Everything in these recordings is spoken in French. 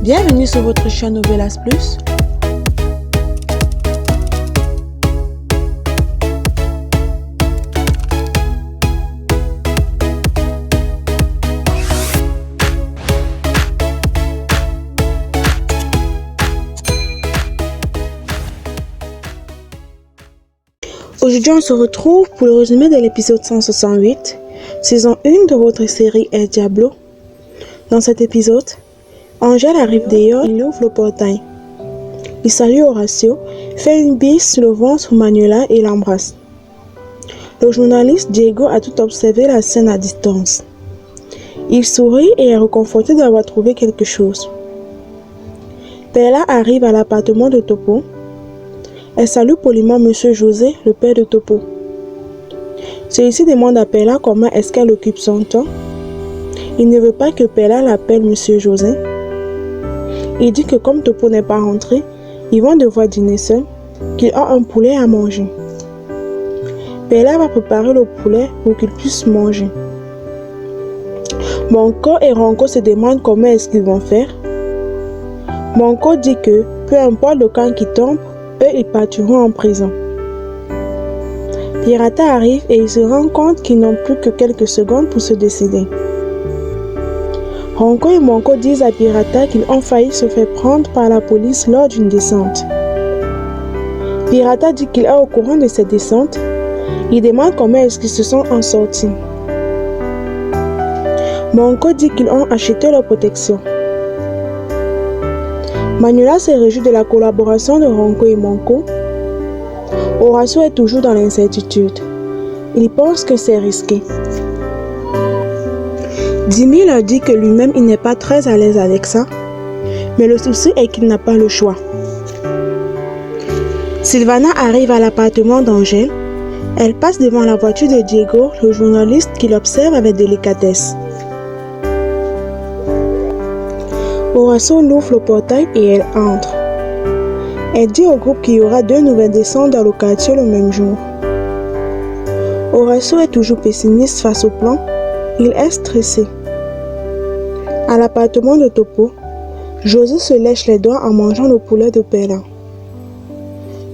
Bienvenue sur votre chaîne Novelas Plus. Aujourd'hui, on se retrouve pour le résumé de l'épisode 168, saison 1 de votre série El Diablo. Dans cet épisode, Angel arrive dehors, il ouvre le portail. Il salue Horacio, fait une bise sur le ventre sur Manuela et l'embrasse. Le journaliste Diego a tout observé la scène à distance. Il sourit et est réconforté d'avoir trouvé quelque chose. Perla arrive à l'appartement de Topo. Elle salue poliment Monsieur José, le père de Topo. Celui-ci demande à Perla comment est-ce qu'elle occupe son temps. Il ne veut pas que Perla l'appelle Monsieur José. Il dit que comme Topo n'est pas rentré, ils vont devoir dîner seuls, qu'il a un poulet à manger. Perla va préparer le poulet pour qu'il puisse manger. Monko et Ronco se demandent comment est-ce qu'ils vont faire. Monko dit que peu importe le camp qui tombe, eux ils partiront en prison. Pirata arrive et il se rend compte qu'ils n'ont plus que quelques secondes pour se décider. Ronco et Monko disent à Pirata qu'ils ont failli se faire prendre par la police lors d'une descente. Pirata dit qu'il est au courant de cette descente. Il demande comment est-ce qu'ils se sont en sortis. Monko dit qu'ils ont acheté leur protection. Manuela se réjouit de la collaboration de Ronco et Monko. Horacio est toujours dans l'incertitude. Il pense que c'est risqué. Jimmy leur dit que lui-même il n'est pas très à l'aise avec ça, mais le souci est qu'il n'a pas le choix. Sylvana arrive à l'appartement d'Angel. Elle passe devant la voiture de Diego, le journaliste qui l'observe avec délicatesse. Horacio ouvre le portail et elle entre. Elle dit au groupe qu'il y aura 2 nouvelles descentes dans le quartier le même jour. Horacio est toujours pessimiste face au plan. Il est stressé. À l'appartement de Topo, José se lèche les doigts en mangeant le poulet de Perla.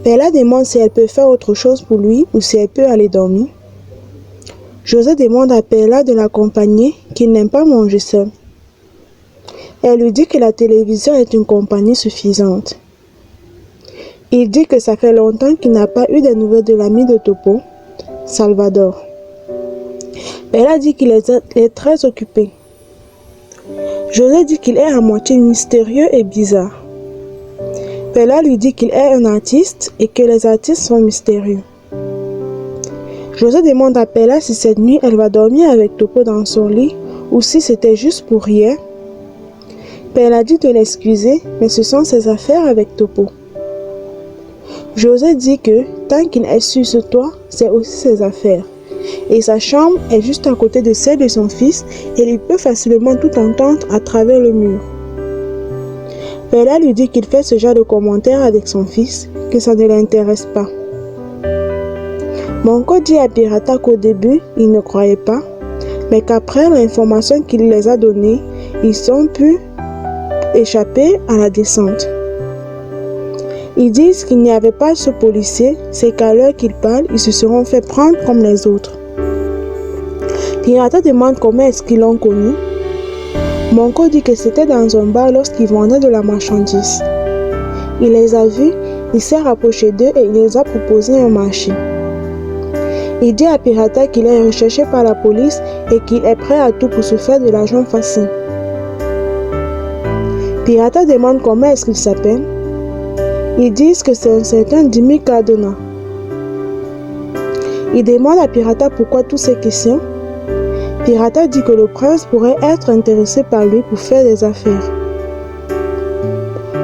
Perla demande si elle peut faire autre chose pour lui ou si elle peut aller dormir. José demande à Perla de l'accompagner, qu'il n'aime pas manger seul. Elle lui dit que la télévision est une compagnie suffisante. Il dit que ça fait longtemps qu'il n'a pas eu de nouvelles de l'ami de Topo, Salvador. Perla dit qu'il est très occupé. José dit qu'il est à moitié mystérieux et bizarre. Perla lui dit qu'il est un artiste et que les artistes sont mystérieux. José demande à Perla si cette nuit elle va dormir avec Topo dans son lit ou si c'était juste pour rien. Perla dit de l'excuser, mais ce sont ses affaires avec Topo. José dit que tant qu'il est sur ce toit, c'est aussi ses affaires. Et sa chambre est juste à côté de celle de son fils et il peut facilement tout entendre à travers le mur. Perla lui dit qu'il fait ce genre de commentaires avec son fils, que ça ne l'intéresse pas. Monko dit à Pirata qu'au début, il ne croyait pas, mais qu'après l'information qu'il les a donnée, ils ont pu échapper à la descente. Ils disent qu'il n'y avait pas ce policier, c'est qu'à l'heure qu'ils parlent, ils se seront fait prendre comme les autres. Pirata demande comment est-ce qu'ils l'ont connu. Monko dit que c'était dans un bar lorsqu'ils vendaient de la marchandise. Il les a vus, il s'est rapproché d'eux et il les a proposé un marché. Il dit à Pirata qu'il est recherché par la police et qu'il est prêt à tout pour se faire de l'argent facile. Pirata demande comment est-ce qu'il s'appelle. Ils disent que c'est un certain Jimmy Cardona. Il demande à Pirata pourquoi toutes ces questions. Pirata dit que le prince pourrait être intéressé par lui pour faire des affaires.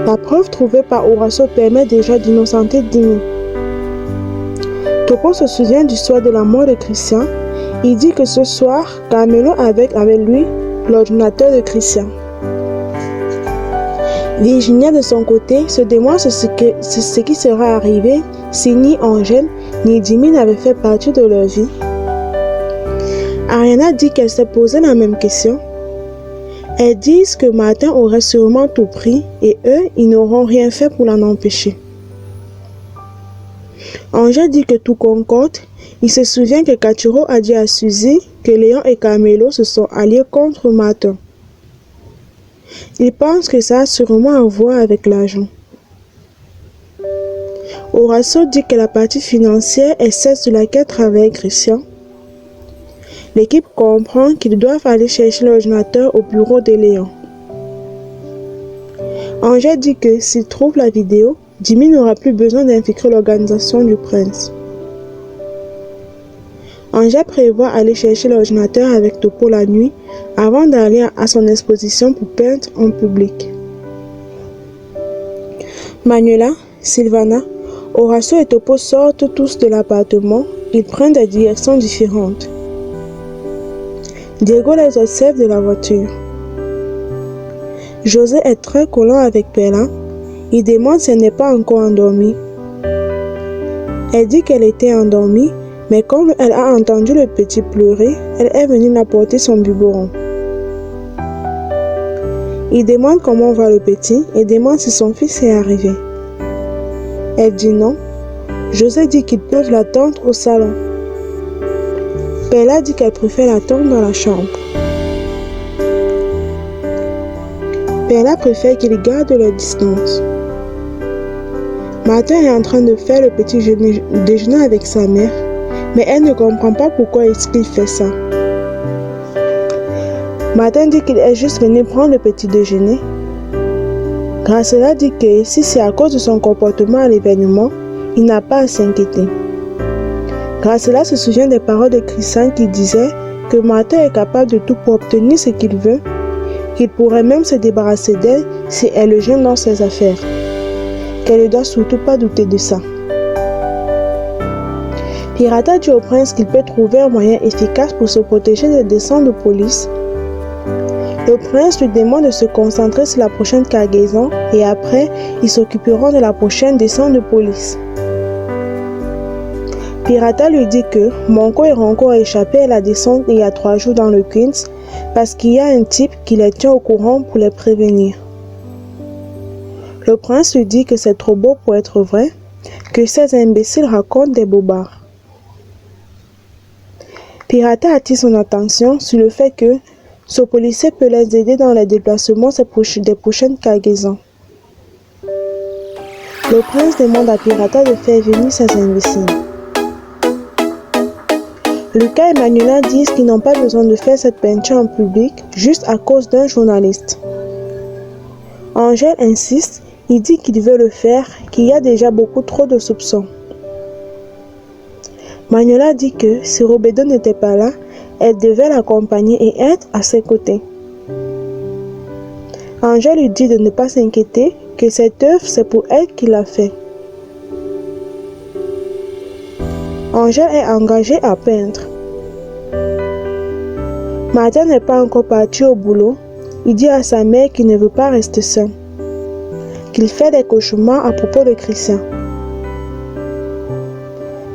La preuve trouvée par Horacio permet déjà d'innocenter Jimmy. Topo se souvient du soir de la mort de Christian. Il dit que ce soir, Carmelo avait avec lui l'ordinateur de Christian. Virginia de son côté se demande ce qui sera arrivé si ni Angel ni Jimmy n'avaient fait partie de leur vie. Ariana dit qu'elle s'est posé la même question. Elles disent que Martin aurait sûrement tout pris et eux, ils n'auront rien fait pour l'en empêcher. Angèle dit que tout concorde. Il se souvient que Katuro a dit à Suzy que Léon et Carmelo se sont alliés contre Martin. Il pense que ça a sûrement à voir avec l'argent. Horacio dit que la partie financière est celle sur laquelle travaille Christian. L'équipe comprend qu'ils doivent aller chercher l'ordinateur au bureau de Léon. Angèle dit que s'il trouve la vidéo, Jimmy n'aura plus besoin d'infiltrer l'organisation du prince. Angèle prévoit aller chercher l'ordinateur avec Topo la nuit avant d'aller à son exposition pour peindre en public. Manuela, Sylvana, Horacio et Topo sortent tous de l'appartement. Ils prennent des directions différentes. Diego les observe de la voiture. José est très collant avec Bella. Il demande si elle n'est pas encore endormie. Elle dit qu'elle était endormie, mais quand elle a entendu le petit pleurer, elle est venue l'apporter son biberon. Il demande comment va le petit et demande si son fils est arrivé. Elle dit non. José dit qu'ils peuvent l'attendre au salon. Bella dit qu'elle préfère l'attendre dans la chambre. Bella préfère qu'ils gardent leur distance. Martin est en train de faire le petit déjeuner avec sa mère, mais elle ne comprend pas pourquoi est-ce qu'il fait ça. Martin dit qu'il est juste venu prendre le petit déjeuner. Graciela dit que si c'est à cause de son comportement à l'événement, il n'a pas à s'inquiéter. Graciela se souvient des paroles de Christian qui disait que Martin est capable de tout pour obtenir ce qu'il veut, qu'il pourrait même se débarrasser d'elle si elle le gêne dans ses affaires. Qu'elle ne doit surtout pas douter de ça. Pirata dit au prince qu'il peut trouver un moyen efficace pour se protéger des descentes de police. Le prince lui demande de se concentrer sur la prochaine cargaison et après, ils s'occuperont de la prochaine descente de police. Pirata lui dit que Monko et Ronco ont échappé à la descente il y a 3 jours dans le Queens parce qu'il y a un type qui les tient au courant pour les prévenir. Le prince lui dit que c'est trop beau pour être vrai, que ces imbéciles racontent des bobards. Pirata attire son attention sur le fait que ce policier peut les aider dans les déplacements des prochaines cargaisons. Le prince demande à Pirata de faire venir ces imbéciles. Lucas et Manuela disent qu'ils n'ont pas besoin de faire cette peinture en public juste à cause d'un journaliste. Angèle insiste, il dit qu'il veut le faire, qu'il y a déjà beaucoup trop de soupçons. Manuela dit que si Robedo n'était pas là, elle devait l'accompagner et être à ses côtés. Angèle lui dit de ne pas s'inquiéter, que cette œuvre c'est pour elle qu'il l'a fait. Angèle est engagée à peindre. Martin n'est pas encore parti au boulot. Il dit à sa mère qu'il ne veut pas rester seul, qu'il fait des cauchemars à propos de Christian.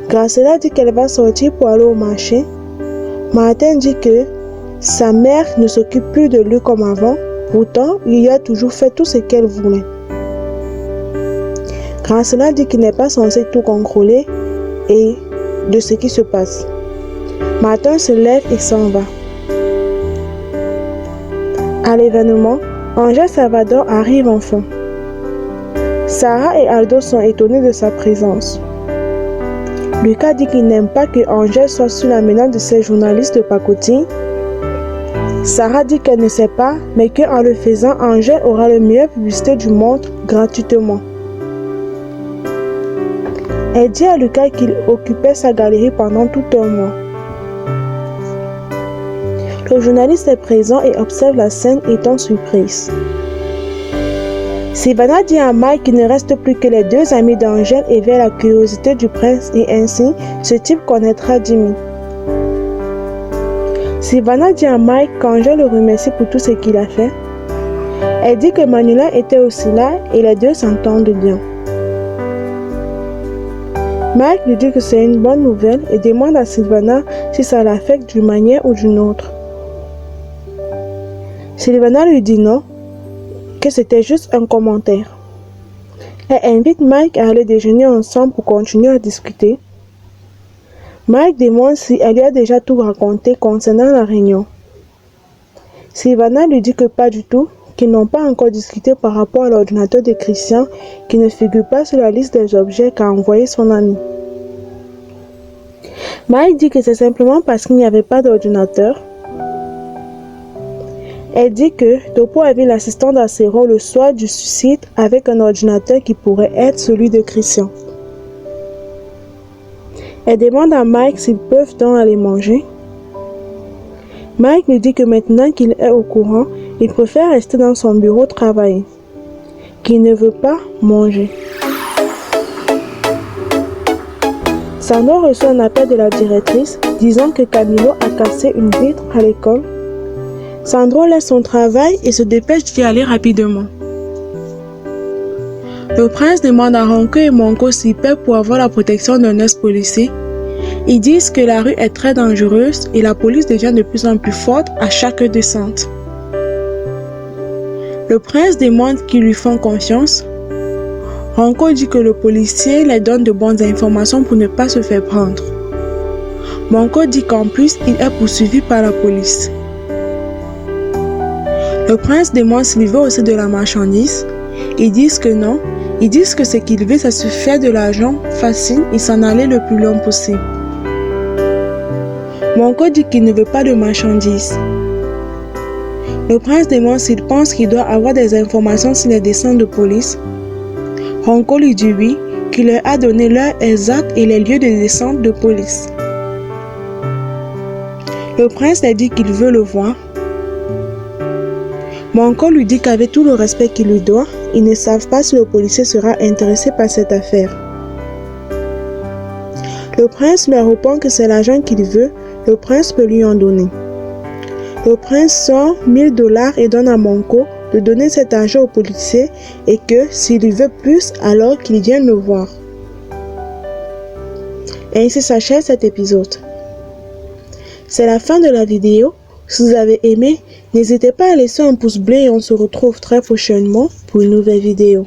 Graciela dit qu'elle va sortir pour aller au marché. Martin dit que sa mère ne s'occupe plus de lui comme avant, pourtant il a toujours fait tout ce qu'elle voulait. Graciela dit qu'il n'est pas censé tout contrôler et de ce qui se passe. Martin se lève et s'en va. À l'événement, Angèle Salvador arrive enfin. Sarah et Aldo sont étonnés de sa présence. Lucas dit qu'il n'aime pas que Angèle soit sous la menace de ces journalistes de pacotille. Sarah dit qu'elle ne sait pas, mais qu'en le faisant, Angèle aura la meilleure publicité du monde gratuitement. Elle dit à Lucas qu'il occupait sa galerie pendant tout un mois. Le journaliste est présent et observe la scène étant surprise. Sylvana dit à Mike qu'il ne reste plus que les 2 amis d'Angèle éveillent la curiosité du prince et ainsi, ce type connaîtra Jimmy. Sylvana dit à Mike qu'Angèle le remercie pour tout ce qu'il a fait. Elle dit que Manuela était aussi là et les deux s'entendent bien. Mike lui dit que c'est une bonne nouvelle et demande à Sylvana si ça l'affecte d'une manière ou d'une autre. Sylvana lui dit non, que c'était juste un commentaire. Elle invite Mike à aller déjeuner ensemble pour continuer à discuter. Mike demande si elle lui a déjà tout raconté concernant la réunion. Sylvana lui dit que pas du tout, qu'ils n'ont pas encore discuté par rapport à l'ordinateur de Christian qui ne figure pas sur la liste des objets qu'a envoyé son ami. Mike dit que c'est simplement parce qu'il n'y avait pas d'ordinateur. Elle dit que Topo a vu l'assistant d'Acero le soir du suicide avec un ordinateur qui pourrait être celui de Christian. Elle demande à Mike s'ils peuvent donc aller manger. Mike lui dit que maintenant qu'il est au courant, il préfère rester dans son bureau travailler, qu'il ne veut pas manger. Sandro reçoit un appel de la directrice disant que Camilo a cassé une vitre à l'école. Sandro laisse son travail et se dépêche d'y aller rapidement. Le prince demande à Ronco et Monko s'ils paient pour avoir la protection d'un nurse policier. Ils disent que la rue est très dangereuse et la police devient de plus en plus forte à chaque descente. Le prince demande qu'ils lui font confiance. Ronco dit que le policier les donne de bonnes informations pour ne pas se faire prendre. Monko dit qu'en plus, il est poursuivi par la police. Le prince demande s'il veut aussi de la marchandise. Ils disent que non. Ils disent que ce qu'il veut, c'est se faire de l'argent facile et s'en aller le plus loin possible. Monko dit qu'il ne veut pas de marchandises. Le prince demande s'il pense qu'il doit avoir des informations sur les descentes de police. Ronco lui dit oui, qu'il leur a donné l'heure exacte et les lieux de descente de police. Le prince leur dit qu'il veut le voir. Monko lui dit qu'avec tout le respect qu'il lui doit, ils ne savent pas si le policier sera intéressé par cette affaire. Le prince leur répond que c'est l'argent qu'il veut, le prince peut lui en donner. Le prince sort $1000 et donne à Monko de donner cet argent au policier et que s'il veut plus, alors qu'il vienne le voir. Et ainsi s'achève cet épisode. C'est la fin de la vidéo. Si vous avez aimé, n'hésitez pas à laisser un pouce bleu et on se retrouve très prochainement pour une nouvelle vidéo.